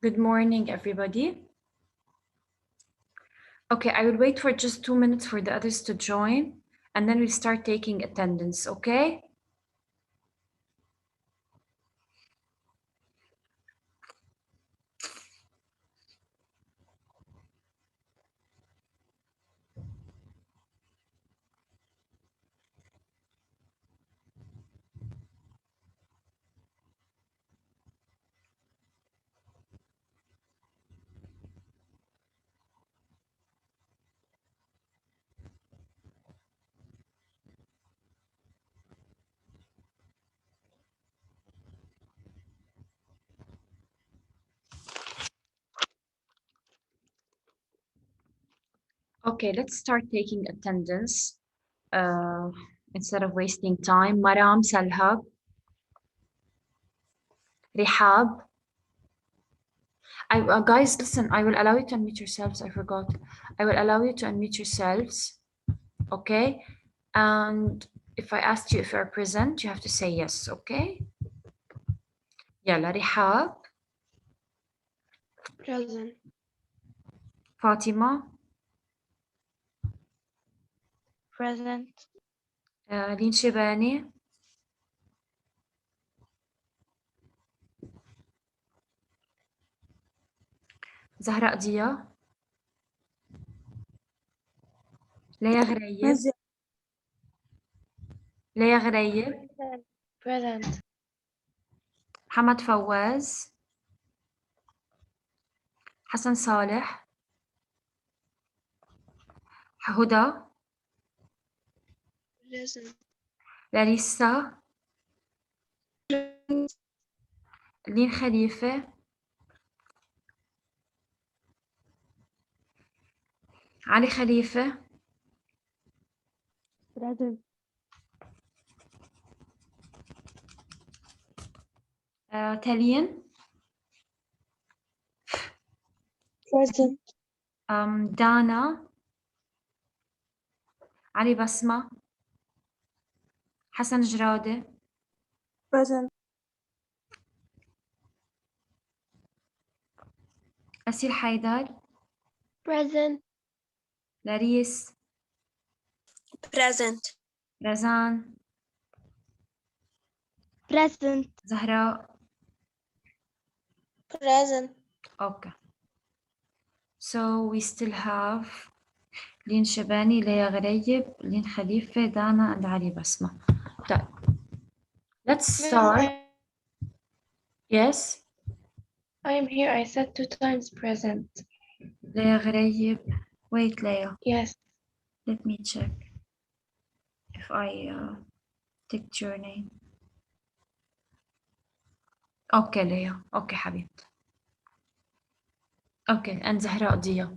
Good morning, everybody. Okay, I will wait for just 2 minutes for the others to join, and then we'll start taking attendance, okay? Okay, let's start taking attendance instead of wasting time. Maram, Salha, Rihab. Guys, listen, I will allow you to unmute yourselves. I forgot. I will allow you to unmute yourselves, okay? And if I asked you if you are present, you have to say yes, okay? Yalla, Rihab, Present. Fatima, Present. Lin Shibani, زهراء ضياء, ليا غريب, ليا غريب, Present. محمد فواز, حسن صالح, هدى, Present. لاريسا, لين خليفة, علي خليفة, Present. تالين, Present. دانا, علي بسمة, حسن جرادة, Present. أسيل حيدر, Present. لاريس, Present. رزان, Present. زهراء. Present. Okay. So we still have لين شباني, ليا غريب, لين خليفة, دانا, and علي بسمة. طيب. Let's start. Yes. I am here. I said 2 times present. ليا غريب. Wait, Leia. Yes. Let me check if I ticked your name. Okay, Leia. Okay, حبيبتي. Okay, and زهراء ضياء.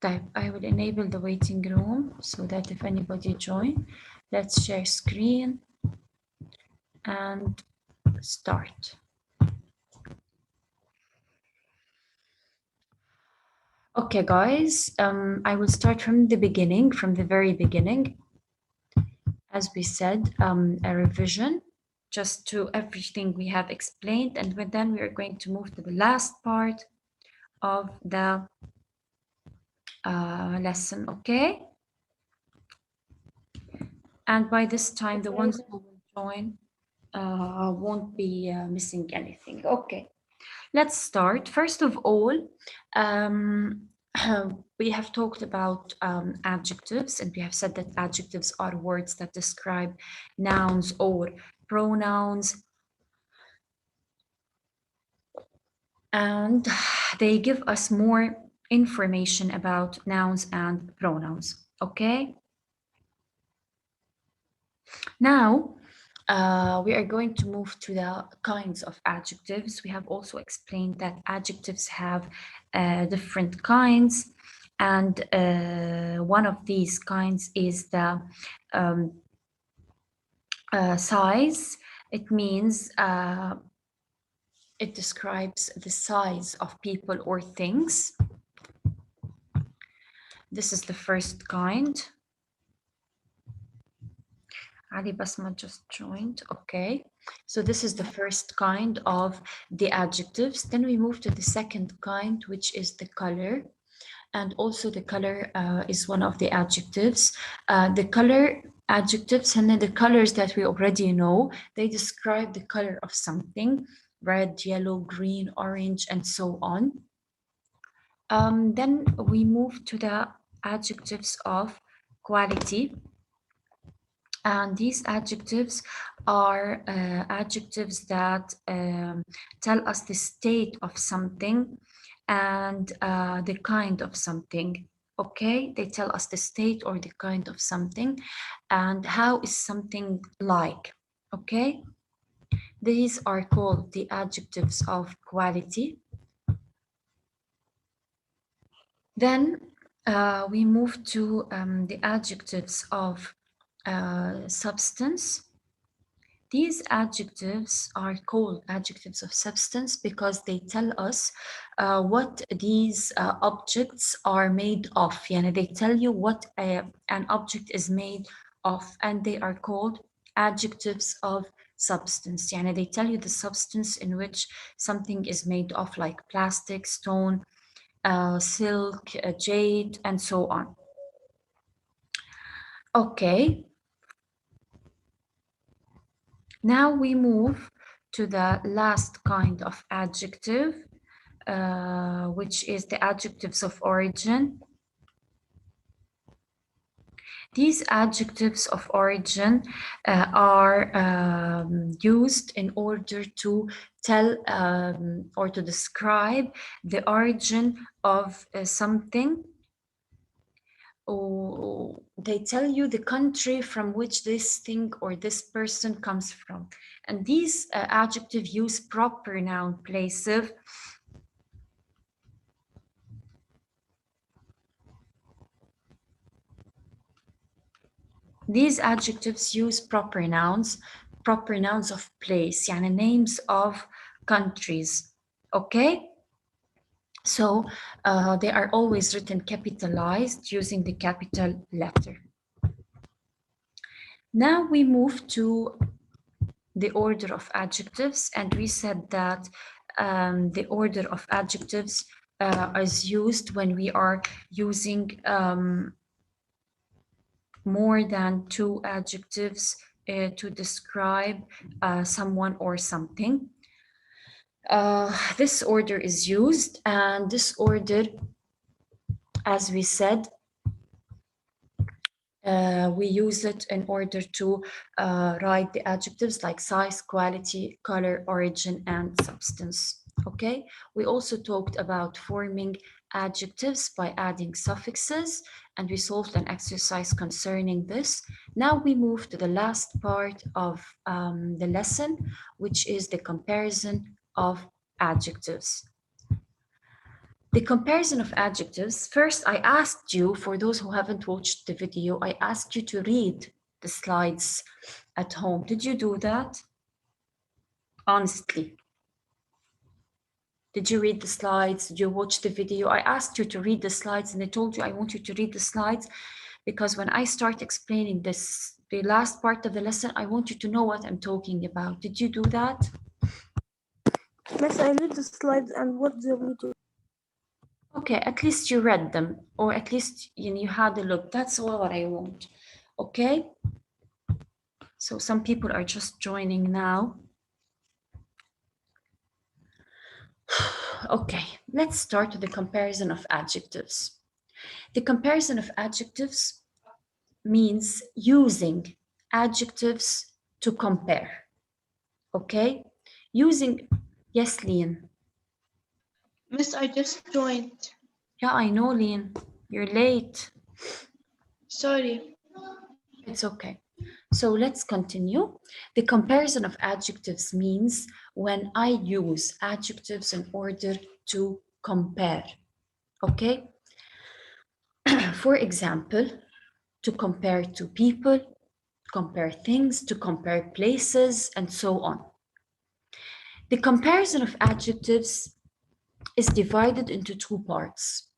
طيب, I will enable the waiting room so that if anybody join, let's share screen and start. Okay, guys, I will start from the beginning, from the very beginning. As we said, a revision just to everything we have explained, and then we are going to move to the last part of the lesson, okay? And by this time, the ones who will join won't be missing anything. Okay, let's start. First of all, we have talked about adjectives, and we have said that adjectives are words that describe nouns or pronouns, and they give us more information about nouns and pronouns, okay? Now, we are going to move to the kinds of adjectives. We have also explained that adjectives have different kinds, and one of these kinds is the size. It means it describes the size of people or things. This is the first kind. Ali Basma just joined. Okay, so this is the first kind of the adjectives. Then we move to the second kind, which is the color. And also the color is one of the adjectives. The color adjectives and then the colors that we already know, they describe the color of something, red, yellow, green, orange, and so on. Then we move to the adjectives of quality. And these adjectives are adjectives that tell us the state of something and the kind of something. Okay, they tell us the state or the kind of something and how is something like. Okay, these are called the adjectives of quality. Then we move to the adjectives of substance. These adjectives are called adjectives of substance because they tell us what these objects are made of. Yani they tell you what an object is made of, and they are called adjectives of substance. Yani they tell you the substance in which something is made of, like plastic, stone, silk, jade, and so on. Okay. Now we move to the last kind of adjective, which is the adjectives of origin. These adjectives of origin are used in order to tell or to describe the origin of something. Or they tell you the country from which this thing or this person comes from. And these adjectives use proper noun places. These adjectives use proper nouns of place, يعني names of countries, okay? So they are always written capitalized using the capital letter. Now we move to the order of adjectives, and we said that the order of adjectives is used when we are using more than two adjectives to describe someone or something. This order is used, and this order, as we said, we use it in order to write the adjectives like size, quality, color, origin, and substance. Okay, we also talked about forming adjectives by adding suffixes, and we solved an exercise concerning this. Now we move to the last part of the lesson, which is the comparison of adjectives. The comparison of adjectives. First, I asked you, for those who haven't watched the video, I asked you to read the slides at home. Did you do that? Honestly. Did you read the slides? Did you watch the video? I asked you to read the slides and I told you I want you to read the slides because when I start explaining this, the last part of the lesson, I want you to know what I'm talking about. Did you do that? Miss, I read the slides and watched the video. Okay, at least you read them, or at least you had a look. That's all what I want. Okay. So some people are just joining now. Okay, let's start with the comparison of adjectives. The comparison of adjectives means using adjectives to compare. Okay, using, yes, Leon. Miss, I just joined. Yeah, I know, Leon. You're late. Sorry. It's okay. So let's continue. The comparison of adjectives means when I use adjectives in order to compare. Okay? For example, to compare two people, compare things, to compare places, and so on. The comparison of adjectives is divided into two parts: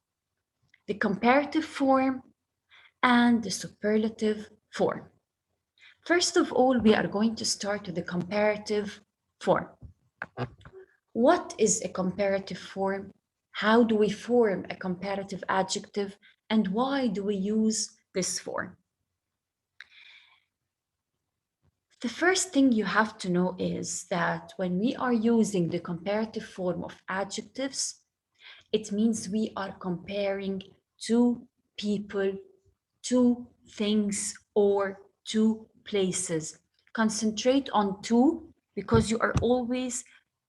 the comparative form and the superlative form. First of all, we are going to start with the comparative form. What is a comparative form? How do we form a comparative adjective? And why do we use this form? The first thing you have to know is that when we are using the comparative form of adjectives, it means we are comparing two people, two things, or two places. Concentrate on two because you are always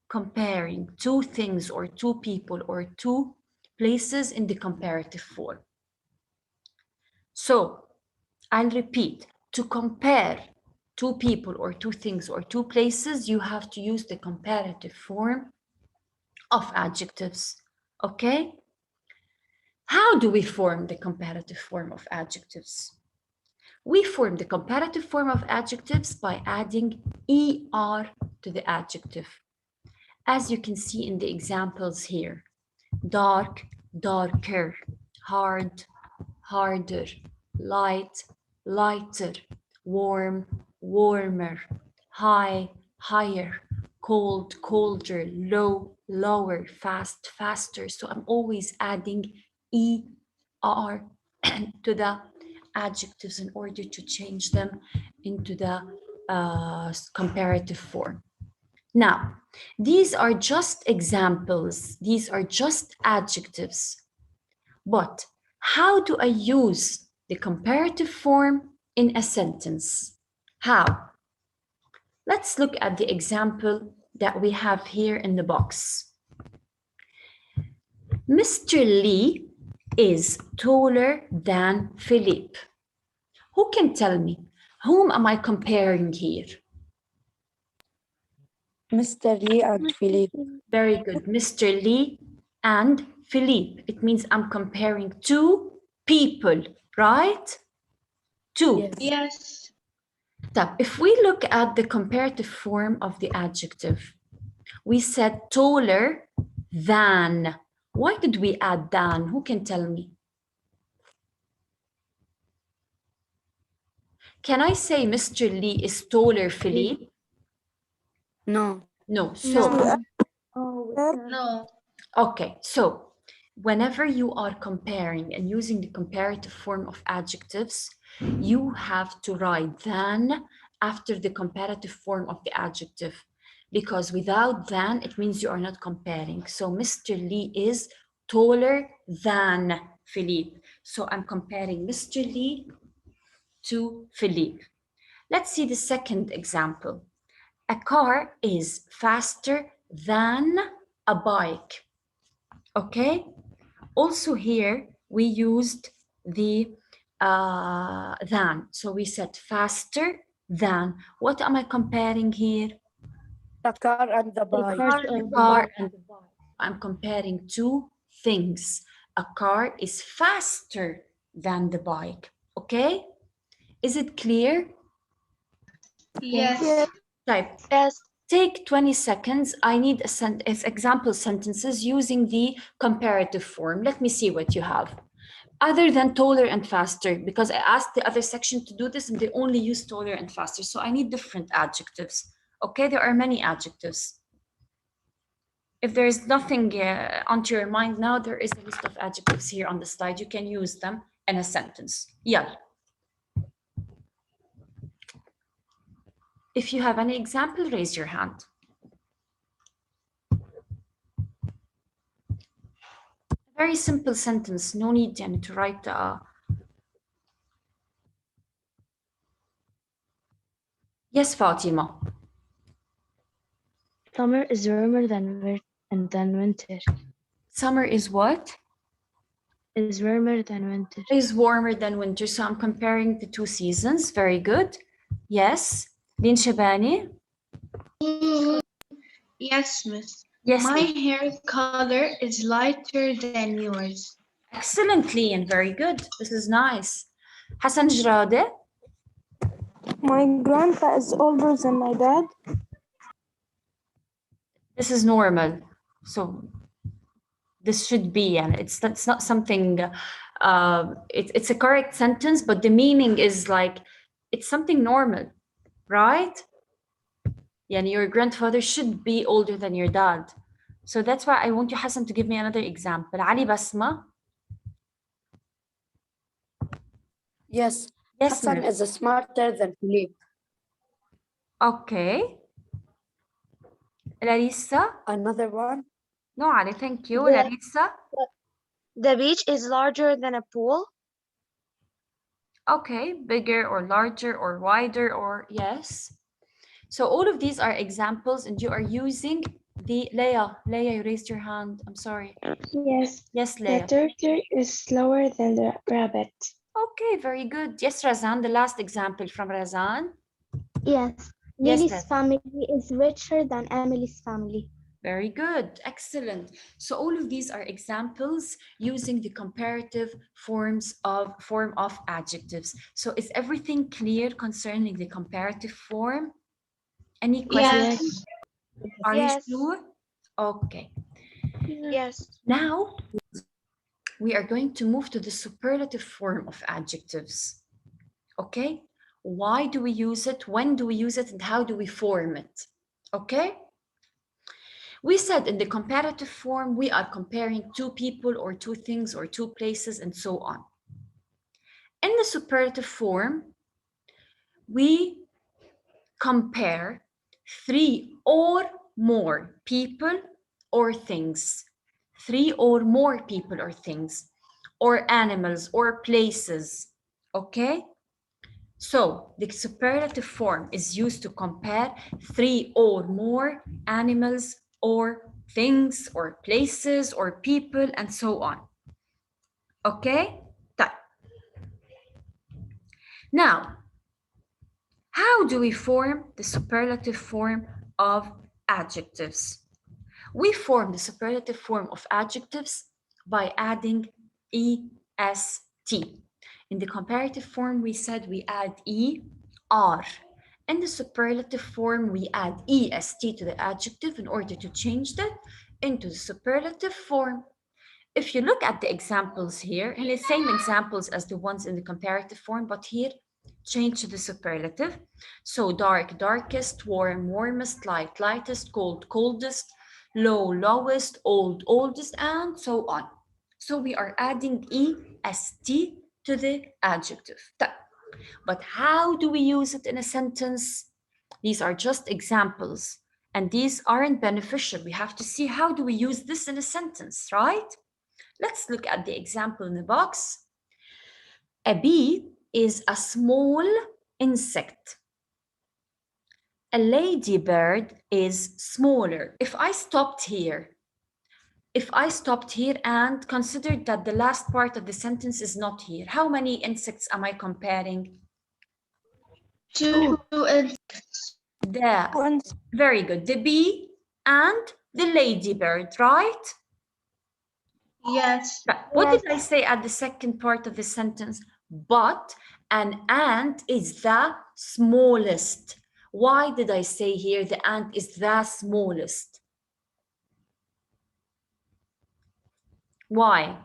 comparing two things or two people or two places in the comparative form. So I'll repeat, to compare two people or two things or two places, you have to use the comparative form of adjectives, okay? How do we form the comparative form of adjectives? We form the comparative form of adjectives by adding ER to the adjective. As you can see in the examples here, dark, darker, hard, harder, light, lighter, warm, warmer, high, higher, cold, colder, low, lower, fast, faster. So I'm always adding ER to the adjectives in order to change them into the comparative form. Now, these are just examples. These are just adjectives. But how do I use the comparative form in a sentence? How? Let's look at the example that we have here in the box. Mr. Lee is taller than Philippe. Who can tell me? Whom am I comparing here? Mr. Lee and Philippe. Very good. Mr. Lee and Philippe. It means I'm comparing two people, right? Two. Yes. Yes. So if we look at the comparative form of the adjective, we said taller than. Why did we add than? Who can tell me? Can I say Mr. Lee is taller, Philippe? No. No. So, No. okay. So whenever you are comparing and using the comparative form of adjectives, you have to write than after the comparative form of the adjective, because without than, it means you are not comparing. So Mr. Lee is taller than Philippe. So I'm comparing Mr. Lee to Philippe. Let's see the second example. A car is faster than a bike. Okay? Also here, we used the than. So we said faster than. What am I comparing here? The car and the bike. The car and the bike. I'm comparing two things. A car is faster than the bike. Okay? Is it clear? Yes. Type. Yes. Take 20 seconds. I need example sentences using the comparative form. Let me see what you have. Other than taller and faster, because I asked the other section to do this and they only use taller and faster. So I need different adjectives. Okay, there are many adjectives. If there is nothing onto your mind now, there is a list of adjectives here on the slide. You can use them in a sentence. Yeah. If you have any example, raise your hand. Very simple sentence, no need to write Yes, Fatima. Summer is warmer than winter. Summer is what? Is warmer than winter. Is warmer than winter. So I'm comparing the two seasons. Very good. Yes. Din Shabani? Yes, Miss. Yes. My hair color is lighter than yours. Excellently and very good. This is nice. Hassan Jrade? My grandpa is older than my dad. This is normal. So this should be, and it's not something, it's a correct sentence, but the meaning is like, it's something normal. right? Yani your grandfather should be older than your dad. So that's why I want you, Hassan, to give me another example. Ali Basma. Yes. Yes, Hassan ma'am. is smarter than Philippe. Okay. Larissa. Another one. No, Ali, thank you. The- Larissa. The beach is larger than a pool. Okay, bigger or larger or wider or yes. So all of these are examples and you are using the Leia. Leia, you raised your hand. I'm sorry. Yes. Yes, The Leia. turtle is slower than the rabbit. Okay, very good. Yes, Razan, the last example from Razan. Yes, Yes, Lily's Razan. family is richer than Emily's family. Very good. Excellent. So all of these are examples using the comparative form of adjectives. So is everything clear concerning the comparative form? Any questions? Yes. Are you Yes. sure? Okay. Yes. Now we are going to move to the superlative form of adjectives. Okay? Why do we use it? When do we use it? And how do we form it? Okay? We said in the comparative form, we are comparing two people or two things or two places and so on. In the superlative form, we compare three or more people or things, three or more people or things, or animals or places, okay? So the superlative form is used to compare three or more animals or things or places or people and so on. Okay? Now, how do we form the superlative form of adjectives? We form the superlative form of adjectives by adding est. In the comparative form, we said we add er. In the superlative form, we add est to the adjective in order to change that into the superlative form. If you look at the examples here, and the same examples as the ones in the comparative form, but here change to the superlative. So dark, darkest, warm, warmest, light, lightest, cold, coldest, low, lowest, old, oldest, and so on. So we are adding est to the adjective. But how do we use it in a sentence? These are just examples, and these aren't beneficial. We have to see how do we use this in a sentence, right? Let's look at the example in the box. A bee is a small insect. A ladybird is smaller. If I stopped here and considered that the last part of the sentence is not here, how many insects am I comparing? Two insects. Very good. The bee and the ladybird, right? Yes. What did I say at the second part of the sentence? But an ant is the smallest. Why did I say here the ant is the smallest? Why?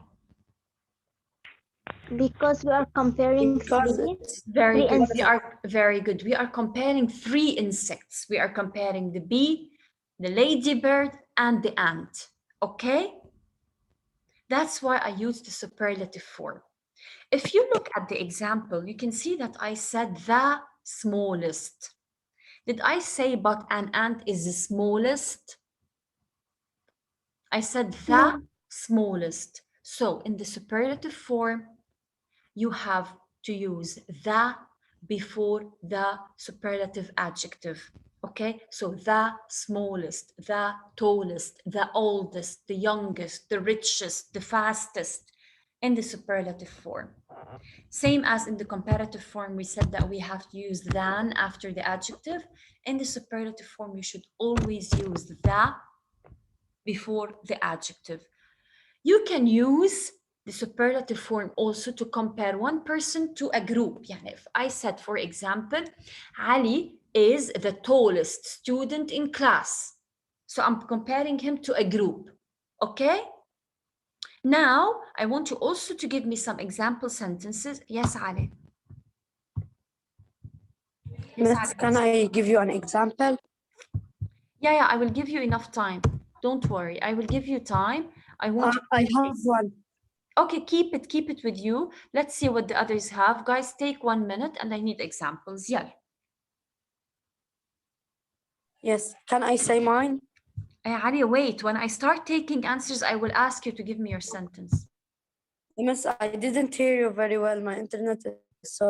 Because we are comparing Because three. it's Very Three good. insects. We are very good. We are comparing three insects. We are comparing the bee, the ladybird, and the ant. Okay? That's why I used the superlative form. If you look at the example, you can see that I said the smallest. Did I say but an ant is the smallest? I said the smallest. So in the superlative form, you have to use the before the superlative adjective. Okay, so the smallest, the tallest, the oldest, the youngest, the richest, the fastest in the superlative form. Same as in the comparative form, we said that we have to use than after the adjective. In the superlative form, you should always use the before the adjective. You can use the superlative form also to compare one person to a group. يعني if I said, for example, Ali is the tallest student in class. So I'm comparing him to a group, okay? Now, I want you also to give me some example sentences. Yes, Ali. Miss, can I give you an example? Yeah, I will give you enough time. Don't worry. I will give you time. I want you. I have one. Okay, keep it with you. Let's see what the others have. Guys, take 1 minute and I need examples. Yeah. Yes, can I say mine? Ali, wait. When I start taking answers, I will ask you to give me your sentence. Miss, I didn't hear you very well. My internet is so.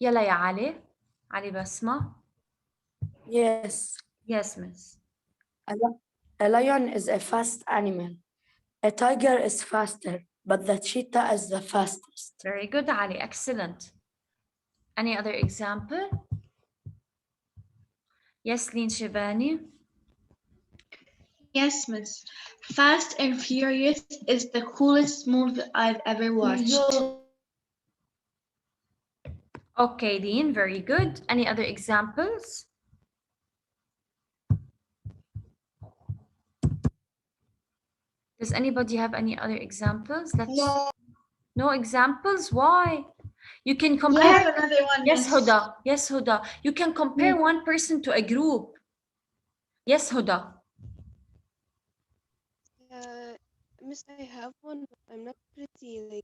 يلا يا علي. علي بسمة. Yes. Yes, miss. A lion is a fast animal. A tiger is faster, but the cheetah is the fastest. Very good, Ali. Excellent. Any other example? Yes, Lin Shibani. Yes, miss. Fast and Furious is the coolest movie I've ever watched. Okay, Lin, very good. Any other examples? Does anybody have any other examples? No examples? Why? You can compare. I have another one. Yes, Huda. Yes, Huda. You can compare one person to a group. Yes, Huda. Miss, I have one, but I'm not pretty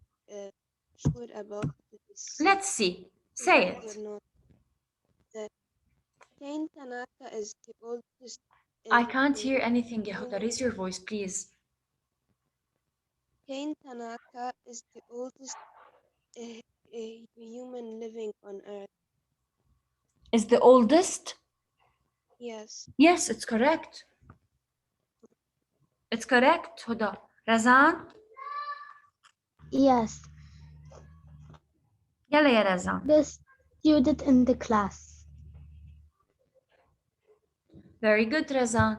sure about this. Let's see. Say it. Kane Tanaka is the oldest. I can't hear anything, Yehuda. Raise your voice, please. Kane Tanaka is the oldest human living on Earth. Is the oldest? Yes. Yes, it's correct. It's correct, Huda. Razan? Yes, Yalla ya Razan. the student in the class. Very good, Razan.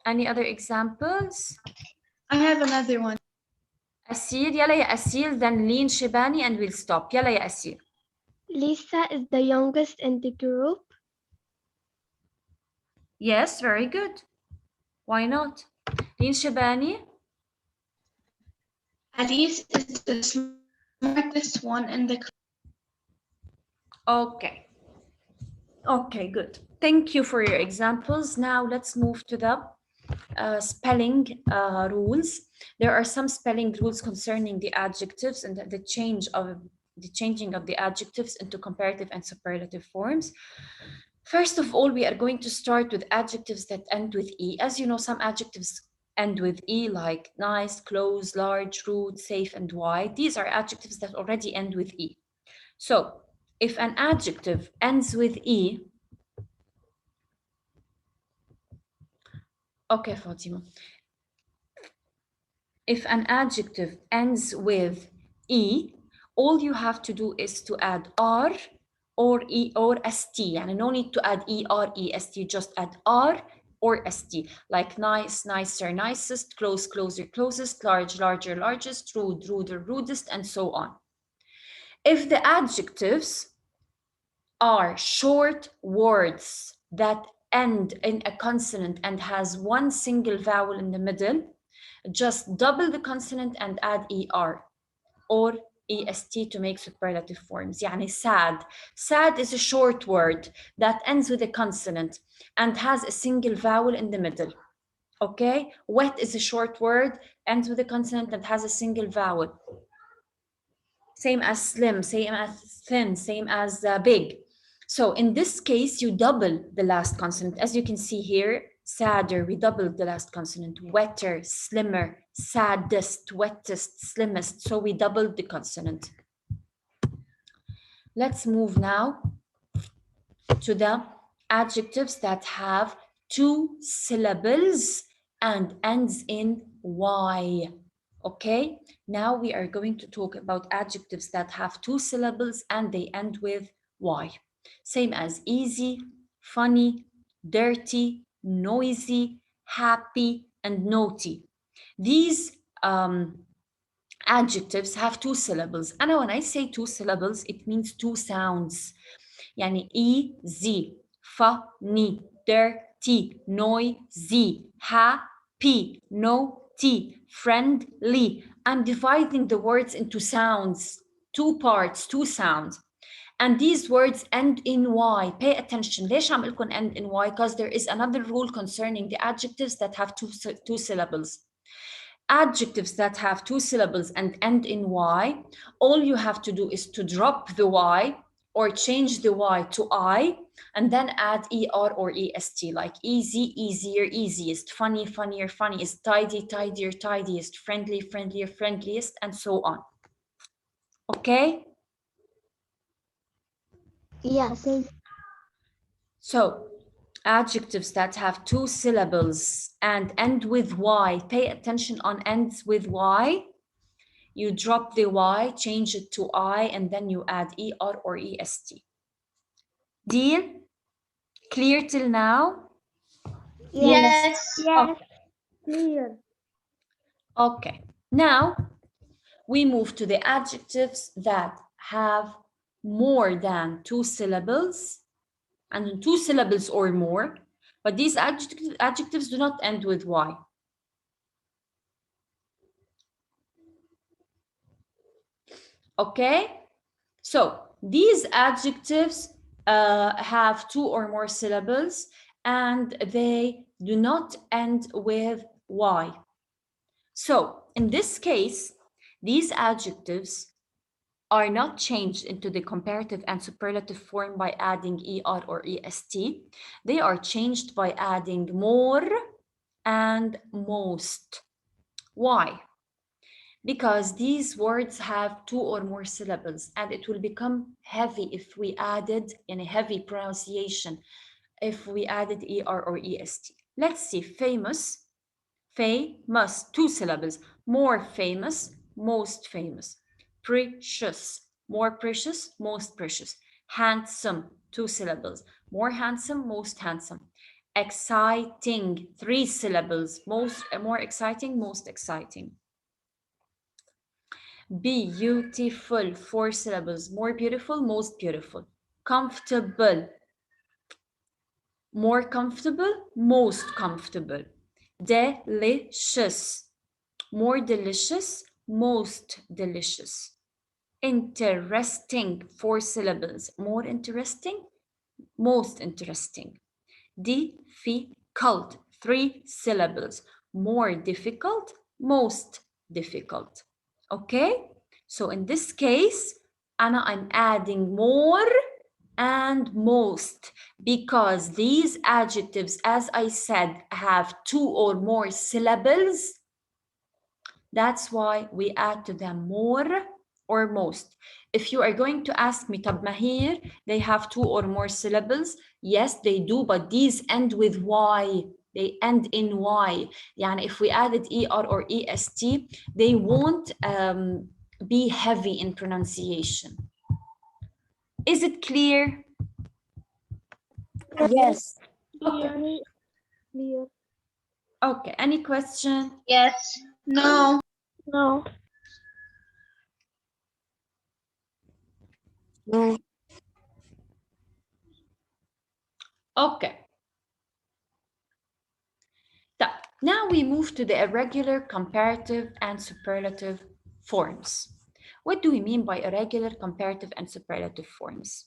Any other examples? I have another one. Asil, yalla ya Asil, then Lin Shibani, and we'll stop. Yalla ya Asil. Lisa is the youngest in the group. Yes, very good. Why not? Lin Shibani? Alice is the smartest one in the class. Okay. Okay, good. Thank you for your examples. Now let's move to the spelling rules. There are some spelling rules concerning the adjectives and the changing of the adjectives into comparative and superlative forms. First of all, we are going to start with adjectives that end with E. As you know, some adjectives end with E, like nice, close, large, rude, safe, and wide. These are adjectives that already end with E. So if an adjective ends with E, okay, Fatima. If an adjective ends with E, all you have to do is to add R or E or ST. And no need to add ER, EST, just add R or ST, like nice, nicer, nicest, close, closer, closest, large, larger, largest, rude, ruder, rudest, and so on. If the adjectives are short words that end in a consonant and has one single vowel in the middle, just double the consonant and add ER or EST to make superlative forms. يعني sad. Sad is a short word that ends with a consonant and has a single vowel in the middle. Okay? Wet is a short word, ends with a consonant and has a single vowel. Same as slim, same as thin, same as big. So in this case, you double the last consonant. As you can see here, sadder, we doubled the last consonant. Wetter, slimmer, saddest, wettest, slimmest. So we doubled the consonant. Let's move now to the adjectives that have 2 syllables and ends in Y. Okay, now we are going to talk about adjectives that have 2 syllables and they end with Y. Same as easy, funny, dirty, noisy, happy, and naughty. These adjectives have 2 syllables. And when I say 2 syllables, it means 2 sounds. يعني easy, funny, dirty, noisy, happy, naughty, friendly. I'm dividing the words into sounds, 2 parts, 2 sounds. And these words end in Y. Pay attention. ليش عم لكم end in Y? Because there is another rule concerning the adjectives that have two syllables. Adjectives that have 2 syllables and end in Y, all you have to do is to drop the Y or change the Y to I and then add ER or EST, like easy, easier, easiest, funny, funnier, funniest, tidy, tidier, tidiest, friendly, friendlier, friendliest, and so on. Okay? Yes. So, adjectives that have 2 syllables and end with Y, pay attention on ends with Y. You drop the Y, change it to I, and then you add ER or EST. Deal? Clear till now? Yes. Yes. Clear. Okay. Now, we move to the adjectives that have more than 2 syllables and 2 syllables or more, but these adjectives do not end with Y. Okay? So, these adjectives have 2 or more syllables and they do not end with Y. So, in this case, these adjectives are not changed into the comparative and superlative form by adding ER or EST. They are changed by adding more and most. Why? Because these words have 2 or more syllables and it will become heavy if we added in a heavy pronunciation, if we added ER or EST. Let's see, famous, 2 syllables, more famous, most famous, precious, more precious, most precious, handsome, 2 syllables, more handsome, most handsome, exciting, 3 syllables, more exciting, most exciting. Beautiful, 4 syllables, more beautiful, most beautiful. Comfortable, more comfortable, most comfortable. Delicious, more delicious, most delicious. Interesting, 4 syllables, more interesting, most interesting. Difficult, 3 syllables, more difficult, most difficult. Okay, so in this case, I'm adding more and most because these adjectives, as I said, have 2 or more syllables. That's why we add to them more or most. If you are going to ask me, طب Mahir, they have 2 or more syllables? Yes, they do, but these end with Y. They end in Y. يعني if we added ER or EST, they won't be heavy in pronunciation. Is it clear? Yes. Okay. Clear. Okay, any question? Yes. No. No. No. Okay. So now we move to the irregular, comparative, and superlative forms. What do we mean by irregular, comparative, and superlative forms?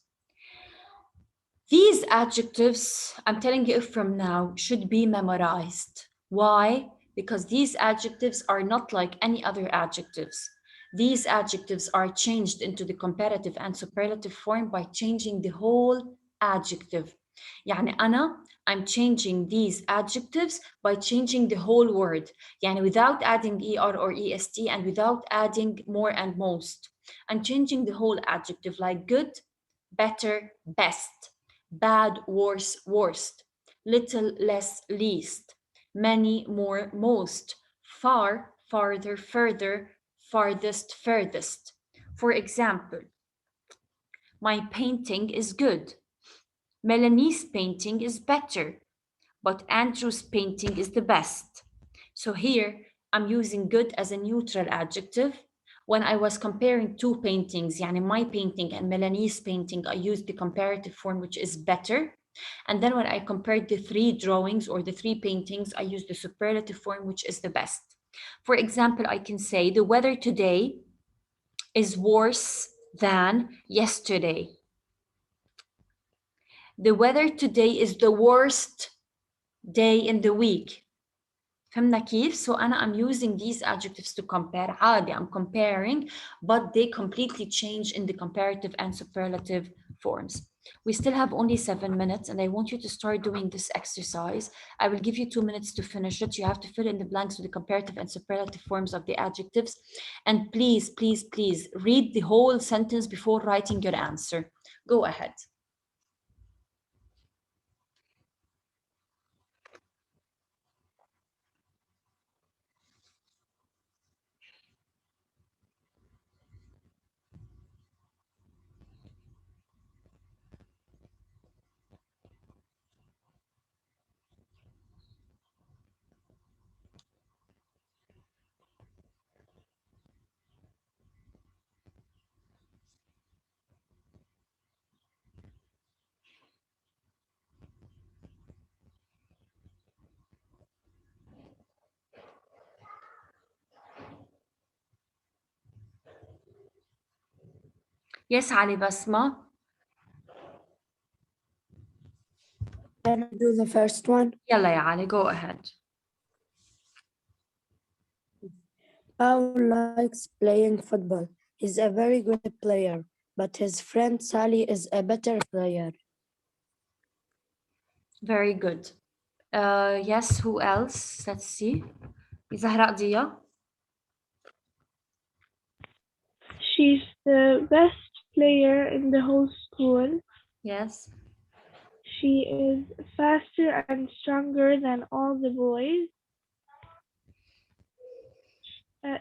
These adjectives, I'm telling you from now, should be memorized. Why? Because these adjectives are not like any other adjectives. These adjectives are changed into the comparative and superlative form by changing the whole adjective. يعني I'm changing these adjectives by changing the whole word. يعني without adding ER or EST and without adding more and most. I'm changing the whole adjective like good, better, best. bad, worse, worst, little, less, least, many, more, most, far, farther, further, farthest, furthest. For example, my painting is good. Melanie's painting is better, but Andrew's painting is the best. So here I'm using good as a neutral adjective. When I was comparing two paintings, yani my painting and Melanie's painting, I used the comparative form, which is better. And then when I compared the three drawings or the three paintings, I used the superlative form, which is the best. For example, I can say the weather today is worse than yesterday. The weather today is the worst day in the week. فهمنا كيف؟ So I'm using these adjectives to compare. عادي, I'm comparing, but they completely change in the comparative and superlative forms. We still have only 7 minutes, and I want you to start doing this exercise. I will give you 2 minutes to finish it. You have to fill in the blanks with the comparative and superlative forms of the adjectives. And please, please, please read the whole sentence before writing your answer. Go ahead. Yes, Ali Basma. Can I do the first one? يلا يا علي, go ahead. Paul likes playing football. He's a very good player, but his friend Sally is a better player. Very good. Yes, who else? Let's see. Zahra Dia. She's the best player in the whole school. Yes. She is faster and stronger than all the boys.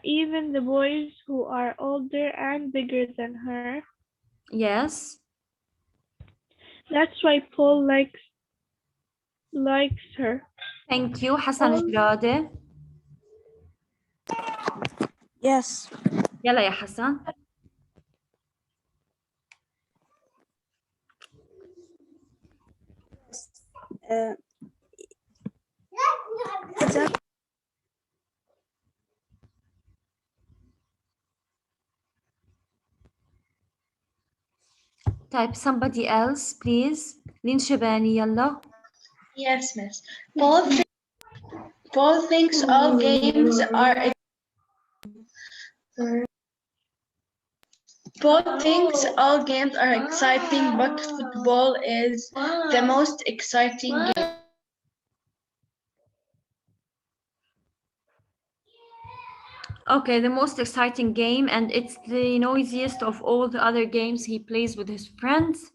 Even the boys who are older and bigger than her. Yes. That's why Paul likes her. Thank you. Hassan Jrade. Yes. يلا يا حسن. Type somebody else, please. لين شباني يلا. Yes, miss. Paul thinks all games are exciting, but football is the most exciting game. Okay, the most exciting game, and it's the noisiest of all the other games he plays with his friends.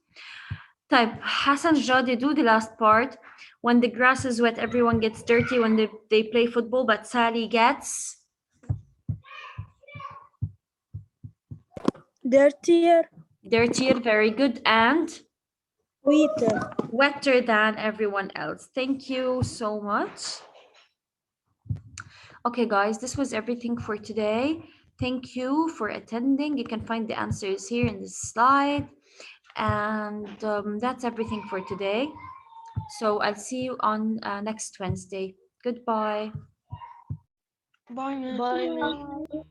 Type Hassan Jade, do the last part. When the grass is wet, everyone gets dirty when they play football, but Sally gets Dirtier. dirtier. Very good. And wetter than everyone else. Thank you so much. Okay, guys, this was everything for today. Thank you for attending. You can find the answers here in this slide. And that's everything for today. So I'll see you on next Wednesday. Goodbye. Bye, miss. Bye.